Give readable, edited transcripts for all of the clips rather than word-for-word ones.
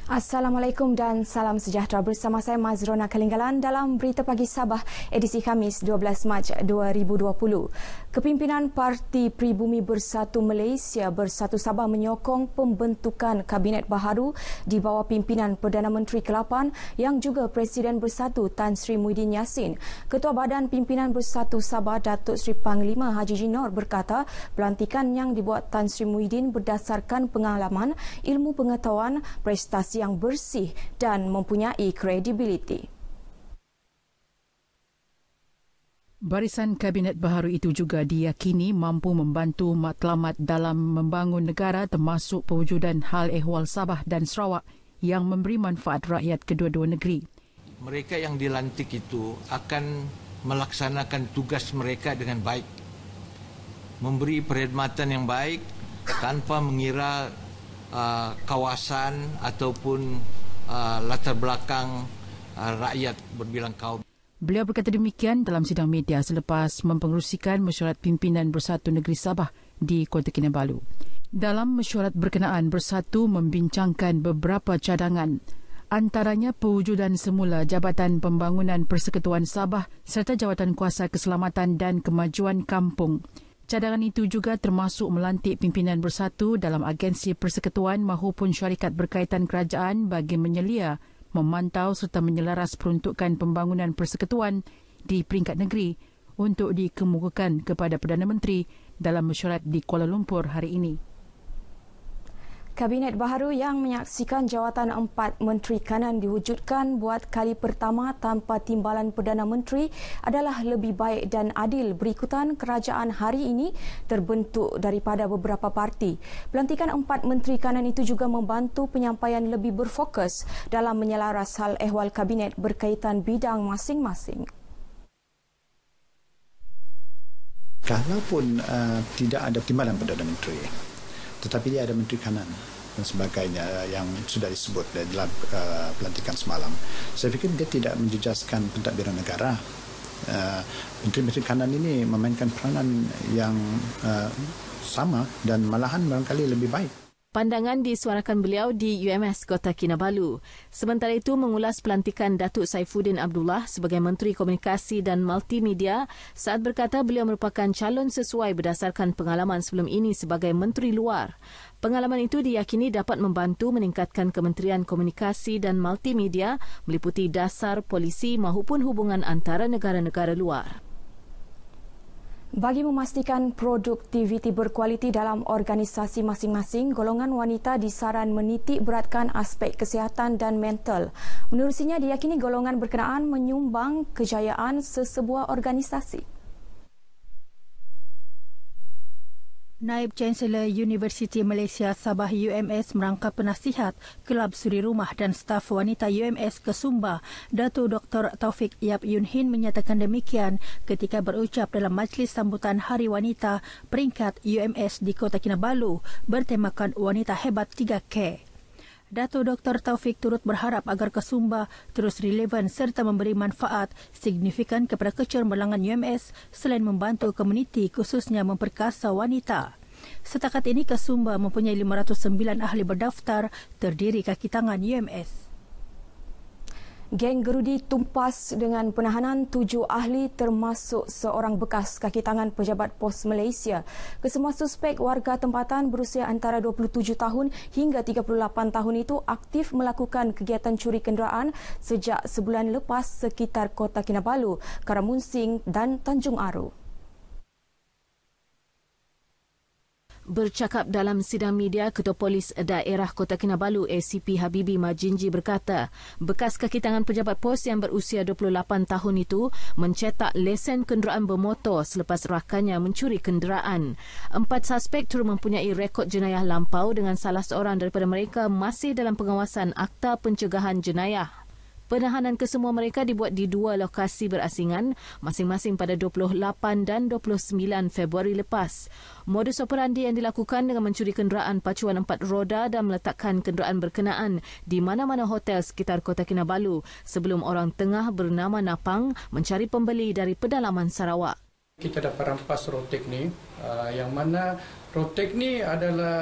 Assalamualaikum dan salam sejahtera, bersama saya Mazrona Kalinggalan dalam Berita Pagi Sabah edisi Khamis 12 Mac 2020. Kepimpinan Parti Pribumi Bersatu Malaysia Bersatu Sabah menyokong pembentukan Kabinet baharu di bawah pimpinan Perdana Menteri ke-8 yang juga Presiden Bersatu Tan Sri Muhyiddin Yassin. Ketua Badan Pimpinan Bersatu Sabah Datuk Seri Panglima Haji Jinor berkata pelantikan yang dibuat Tan Sri Muhyiddin berdasarkan pengalaman, ilmu pengetahuan, prestasi yang bersih dan mempunyai kredibiliti. Barisan Kabinet baharu itu juga diyakini mampu membantu matlamat dalam membangun negara termasuk pewujudan hal ehwal Sabah dan Sarawak yang memberi manfaat rakyat kedua-dua negeri. Mereka yang dilantik itu akan melaksanakan tugas mereka dengan baik, memberi perkhidmatan yang baik tanpa mengira kawasan ataupun latar belakang rakyat berbilang kaum. Beliau berkata demikian dalam sidang media selepas mempengerusikan mesyuarat pimpinan Bersatu Negeri Sabah di Kota Kinabalu. Dalam mesyuarat berkenaan, Bersatu membincangkan beberapa cadangan, antaranya pewujudan semula Jabatan Pembangunan Persekutuan Sabah serta Jawatan Kuasa Keselamatan dan Kemajuan Kampung. Cadangan itu juga termasuk melantik pimpinan Bersatu dalam agensi persekutuan maupun syarikat berkaitan kerajaan bagi menyelia, memantau serta menyelaras peruntukan pembangunan persekutuan di peringkat negeri untuk dikemukakan kepada Perdana Menteri dalam mesyuarat di Kuala Lumpur hari ini. Kabinet baharu yang menyaksikan jawatan 4 Menteri Kanan diwujudkan buat kali pertama tanpa timbalan Perdana Menteri adalah lebih baik dan adil berikutan kerajaan hari ini terbentuk daripada beberapa parti. Pelantikan 4 Menteri Kanan itu juga membantu penyampaian lebih berfokus dalam menyelaras hal ehwal Kabinet berkaitan bidang masing-masing. Kalaupun tidak ada timbalan Perdana Menteri, tetapi dia ada Menteri Kanan dan sebagainya yang sudah disebut dalam pelantikan semalam. Saya fikir dia tidak menjejaskan pentadbiran negara. Menteri-menteri Kanan ini memainkan peranan yang sama dan malahan barangkali lebih baik. Pandangan disuarakan beliau di UMS Kota Kinabalu. Sementara itu, mengulas pelantikan Datuk Saifuddin Abdullah sebagai Menteri Komunikasi dan Multimedia saat berkata beliau merupakan calon sesuai berdasarkan pengalaman sebelum ini sebagai Menteri Luar. Pengalaman itu diyakini dapat membantu meningkatkan Kementerian Komunikasi dan Multimedia meliputi dasar, polisi maupun hubungan antara negara-negara luar. Bagi memastikan produktiviti berkualiti dalam organisasi masing-masing, golongan wanita disaran menitik beratkan aspek kesihatan dan mental. Menerusinya, diyakini golongan berkenaan menyumbang kejayaan sesebuah organisasi. Naib Chancellor Universiti Malaysia Sabah UMS merangkap penasihat Kelab Suri Rumah dan staf wanita UMS ke Sumba, Datuk Dr. Taufik Yap Yun Hin menyatakan demikian ketika berucap dalam majlis sambutan Hari Wanita peringkat UMS di Kota Kinabalu bertemakan Wanita Hebat 3K. Datuk Dr. Taufik turut berharap agar Kesumba terus relevan serta memberi manfaat signifikan kepada kecermerlangan UMS selain membantu komuniti khususnya memperkasa wanita. Setakat ini Kesumba mempunyai 509 ahli berdaftar terdiri kaki tangan UMS. Geng gerudi tumpas dengan penahanan 7 ahli termasuk seorang bekas kaki tangan pejabat pos Malaysia. Kesemua suspek warga tempatan berusia antara 27 tahun hingga 38 tahun itu aktif melakukan kegiatan curi kenderaan sejak sebulan lepas sekitar Kota Kinabalu, Karamunsing dan Tanjung Aru. Bercakap dalam sidang media, Ketua Polis Daerah Kota Kinabalu ACP Habibi Majinji berkata, bekas kaki tangan pejabat pos yang berusia 28 tahun itu mencetak lesen kenderaan bermotor selepas rakannya mencuri kenderaan. 4 suspek turut mempunyai rekod jenayah lampau dengan salah seorang daripada mereka masih dalam pengawasan Akta Pencegahan Jenayah. Penahanan kesemua mereka dibuat di 2 lokasi berasingan, masing-masing pada 28 dan 29 Februari lepas. Modus operandi yang dilakukan dengan mencuri kenderaan pacuan 4 roda dan meletakkan kenderaan berkenaan di mana-mana hotel sekitar Kota Kinabalu sebelum orang tengah bernama Napang mencari pembeli dari pedalaman Sarawak. Kita dapat rampas Rotek ni, yang mana Rotek ni adalah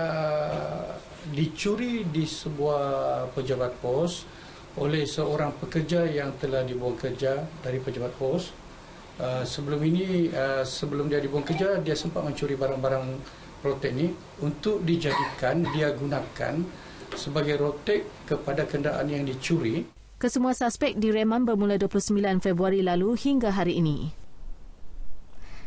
dicuri di sebuah pejabat pos oleh seorang pekerja yang telah dibuang kerja dari pejabat pos. Sebelum dia dibuang kerja, dia sempat mencuri barang-barang rotek ni untuk dijadikan, dia gunakan sebagai rotek kepada kenderaan yang dicuri. Kesemua suspek diremam bermula 29 Februari lalu hingga hari ini.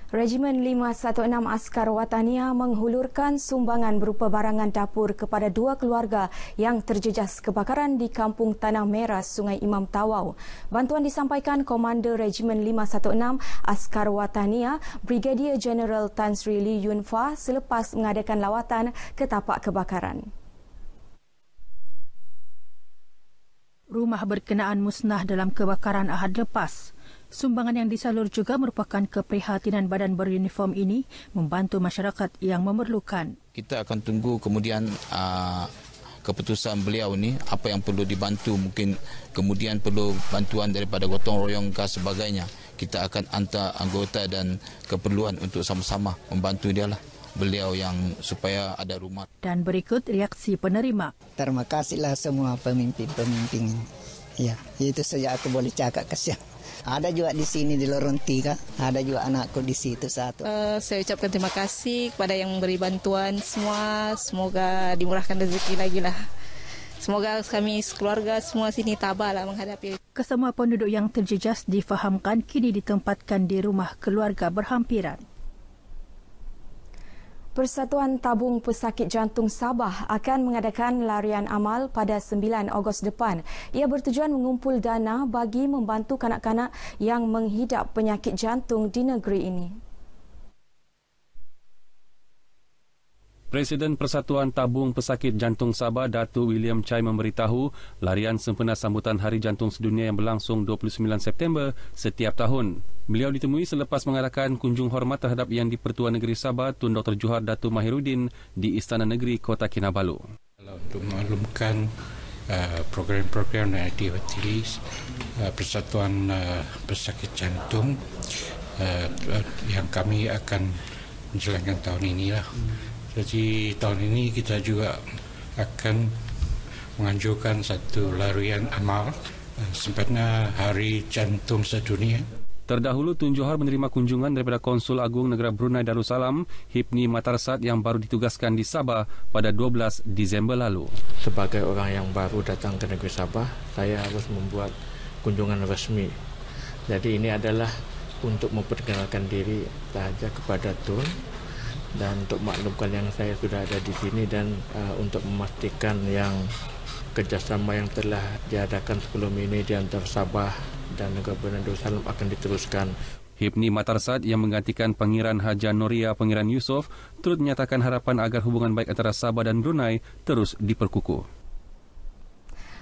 Regimen 516 Askar Wataniah menghulurkan sumbangan berupa barangan dapur kepada 2 keluarga yang terjejas kebakaran di Kampung Tanah Merah, Sungai Imam Tawau. Bantuan disampaikan Komander Regimen 516 Askar Wataniah, Brigadier General Tan Sri Lee Yun Fah selepas mengadakan lawatan ke tapak kebakaran. Rumah berkenaan musnah dalam kebakaran Ahad lepas. Sumbangan yang disalur juga merupakan keprihatinan badan beruniform ini membantu masyarakat yang memerlukan. Kita akan tunggu kemudian keputusan beliau ni, apa yang perlu dibantu, mungkin kemudian perlu bantuan daripada gotong royong dan sebagainya. Kita akan hantar anggota dan keperluan untuk sama-sama membantu dia lah, beliau yang supaya ada rumah. Dan berikut reaksi penerima. Terima kasihlah semua pemimpin-pemimpin. Ya, itu saja aku boleh cakap, kasihan. Ada juga di sini di Lorong 3, ada juga anakku di situ satu. Saya ucapkan terima kasih kepada yang memberi bantuan semua. Semoga dimurahkan rezeki lagi lah. Semoga kami sekeluarga semua sini tabahlah menghadapi. Kesemua penduduk yang terjejas difahamkan kini ditempatkan di rumah keluarga berhampiran. Persatuan Tabung Pesakit Jantung Sabah akan mengadakan larian amal pada 9 Ogos depan. Ia bertujuan mengumpul dana bagi membantu kanak-kanak yang menghidap penyakit jantung di negeri ini. Presiden Persatuan Tabung Pesakit Jantung Sabah, Datuk William Chai memberitahu larian sempena sambutan Hari Jantung Sedunia yang berlangsung 29 September setiap tahun. Beliau ditemui selepas mengadakan kunjung hormat terhadap Yang di-Pertuan Negeri Sabah Tun Dr. Johar Datuk Mahiruddin di Istana Negeri Kota Kinabalu. Untuk mengaklumkan program-program dan aktiviti Persatuan Pesakit Jantung yang kami akan menjalankan tahun ini lah. Jadi tahun ini kita juga akan menganjurkan satu larian amal sempena Hari Jantung Sedunia. Terdahulu Tun Johar menerima kunjungan daripada Konsul Agung Negara Brunei Darussalam, Hipni Matarsad yang baru ditugaskan di Sabah pada 12 Disember lalu. Sebagai orang yang baru datang ke negeri Sabah, saya harus membuat kunjungan resmi. Jadi ini adalah untuk memperkenalkan diri sahaja kepada Tun dan untuk maklumkan yang saya sudah ada di sini dan untuk memastikan yang kerjasama yang telah diadakan sebelum ini di antara Sabah dan Negara Brunei Darussalam akan diteruskan. Hipni Matarsad yang menggantikan Pangeran Haja Noria Pangeran Yusof turut menyatakan harapan agar hubungan baik antara Sabah dan Brunei terus diperkukuh.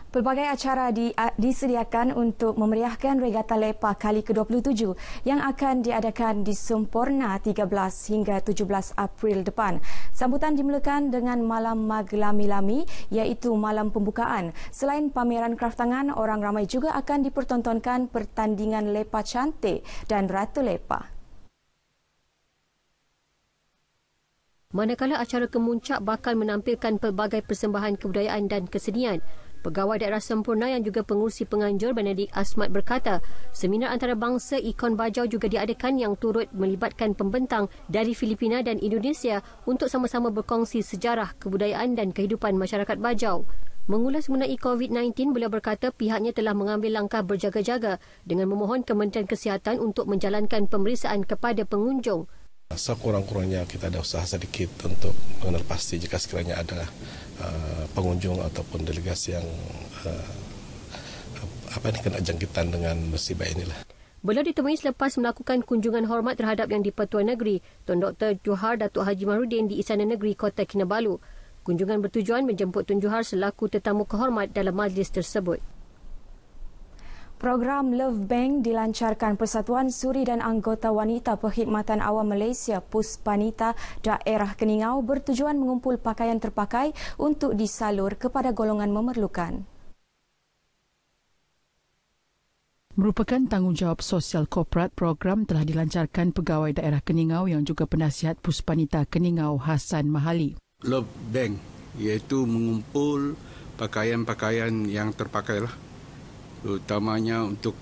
Pelbagai acara disediakan untuk memeriahkan Regata Lepa kali ke-27 yang akan diadakan di Semporna 13 hingga 17 April depan. Sambutan dimulakan dengan malam Maglami-Lami iaitu malam pembukaan. Selain pameran kraftangan, orang ramai juga akan dipertontonkan pertandingan Lepa Cantik dan Ratu Lepa. Manakala acara kemuncak bakal menampilkan pelbagai persembahan kebudayaan dan kesenian. Pegawai Daerah Sempurna yang juga pengurusi penganjur Benedict Asmat berkata, seminar antarabangsa Ikon Bajau juga diadakan yang turut melibatkan pembentang dari Filipina dan Indonesia untuk sama-sama berkongsi sejarah, kebudayaan dan kehidupan masyarakat Bajau. Mengulas mengenai COVID-19, beliau berkata pihaknya telah mengambil langkah berjaga-jaga dengan memohon Kementerian Kesihatan untuk menjalankan pemeriksaan kepada pengunjung. Sekurang-kurangnya kita ada usaha sedikit untuk mengenal pasti jika sekiranya ada pengunjung ataupun delegasi yang kena jangkitan dengan musibah inilah. Beliau ditemui selepas melakukan kunjungan hormat terhadap Yang di-Pertuan Negeri Tun Dr. Johar Datuk Haji Mahiruddin di Istana Negeri Kota Kinabalu. Kunjungan bertujuan menjemput Tun Johar selaku tetamu kehormat dalam majlis tersebut. Program Love Bank dilancarkan Persatuan Suri dan Anggota Wanita Perkhidmatan Awam Malaysia Puspanita Daerah Keningau bertujuan mengumpul pakaian terpakai untuk disalur kepada golongan memerlukan. Merupakan tanggungjawab sosial korporat, program telah dilancarkan Pegawai Daerah Keningau yang juga penasihat Puspanita Keningau Hassan Mahali. Love Bank iaitu mengumpul pakaian-pakaian yang terpakailah, terutamanya untuk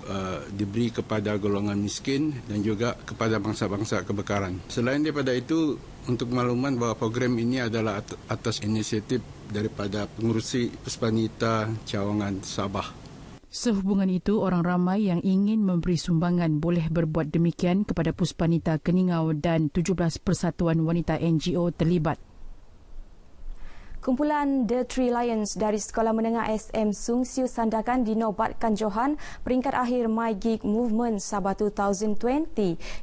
diberi kepada golongan miskin dan juga kepada bangsa-bangsa kebakaran. Selain daripada itu, untuk makluman bahawa program ini adalah atas inisiatif daripada pengurusi Puspanita Cawangan Sabah. Sehubungan itu, orang ramai yang ingin memberi sumbangan boleh berbuat demikian kepada Puspanita Keningau dan 17 persatuan wanita NGO terlibat. Kumpulan The Three Lions dari Sekolah Menengah SM Sung Siu Sandakan dinobatkan Johan peringkat akhir My Gig Movement Sabah 2020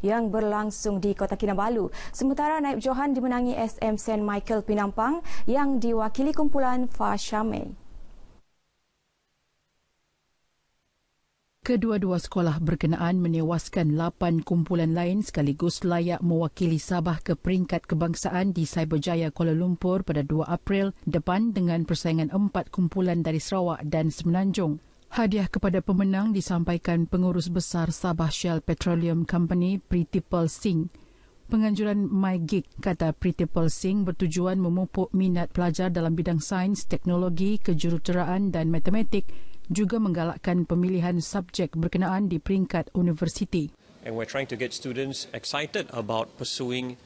yang berlangsung di Kota Kinabalu. Sementara naib Johan dimenangi SM St. Michael Pinampang yang diwakili kumpulan Fa Syamei. Kedua-dua sekolah berkenaan menewaskan 8 kumpulan lain sekaligus layak mewakili Sabah ke peringkat kebangsaan di Cyberjaya Kuala Lumpur pada 2 April depan dengan persaingan 4 kumpulan dari Sarawak dan Semenanjung. Hadiah kepada pemenang disampaikan Pengurus Besar Sabah Shell Petroleum Company Pritipal Singh. Penganjuran My Gig, kata Pritipal Singh, bertujuan memupuk minat pelajar dalam bidang sains, teknologi, kejuruteraan dan matematik, juga menggalakkan pemilihan subjek berkenaan di peringkat universiti. And we're trying to get students excited about pursuing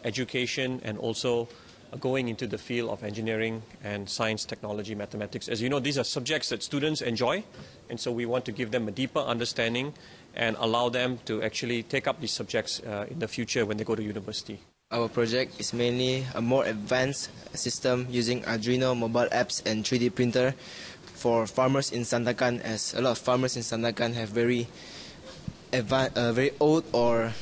education and also going into the field of engineering and science, technology, mathematics. As you know, these are subjects that students enjoy, and so we want to give them a deeper understanding and allow them to actually take up these subjects in the future when they go to university. Our project is mainly a more advanced system using Arduino mobile apps and 3D printer for farmers in Sandakan, as a lot of farmers in Sandakan have very old or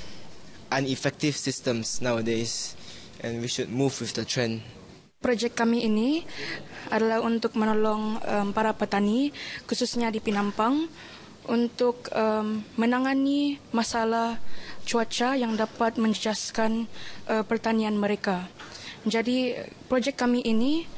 ineffective systems nowadays, and we should move with the trend. Projek kami ini adalah untuk menolong para petani, khususnya di Pinampang, untuk menangani masalah cuaca yang dapat menjejaskan pertanian mereka. Jadi projek kami ini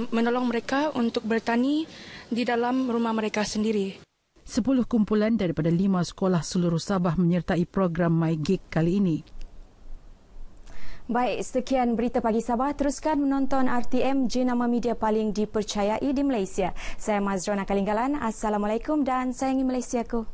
menolong mereka untuk bertani di dalam rumah mereka sendiri. 10 kumpulan daripada 5 sekolah seluruh Sabah menyertai program My Gig kali ini. Baik, sekian berita pagi Sabah. Teruskan menonton RTM, jenama media paling dipercayai di Malaysia. Saya Mazrona Kalinggalan. Assalamualaikum dan sayangi Malaysiaku.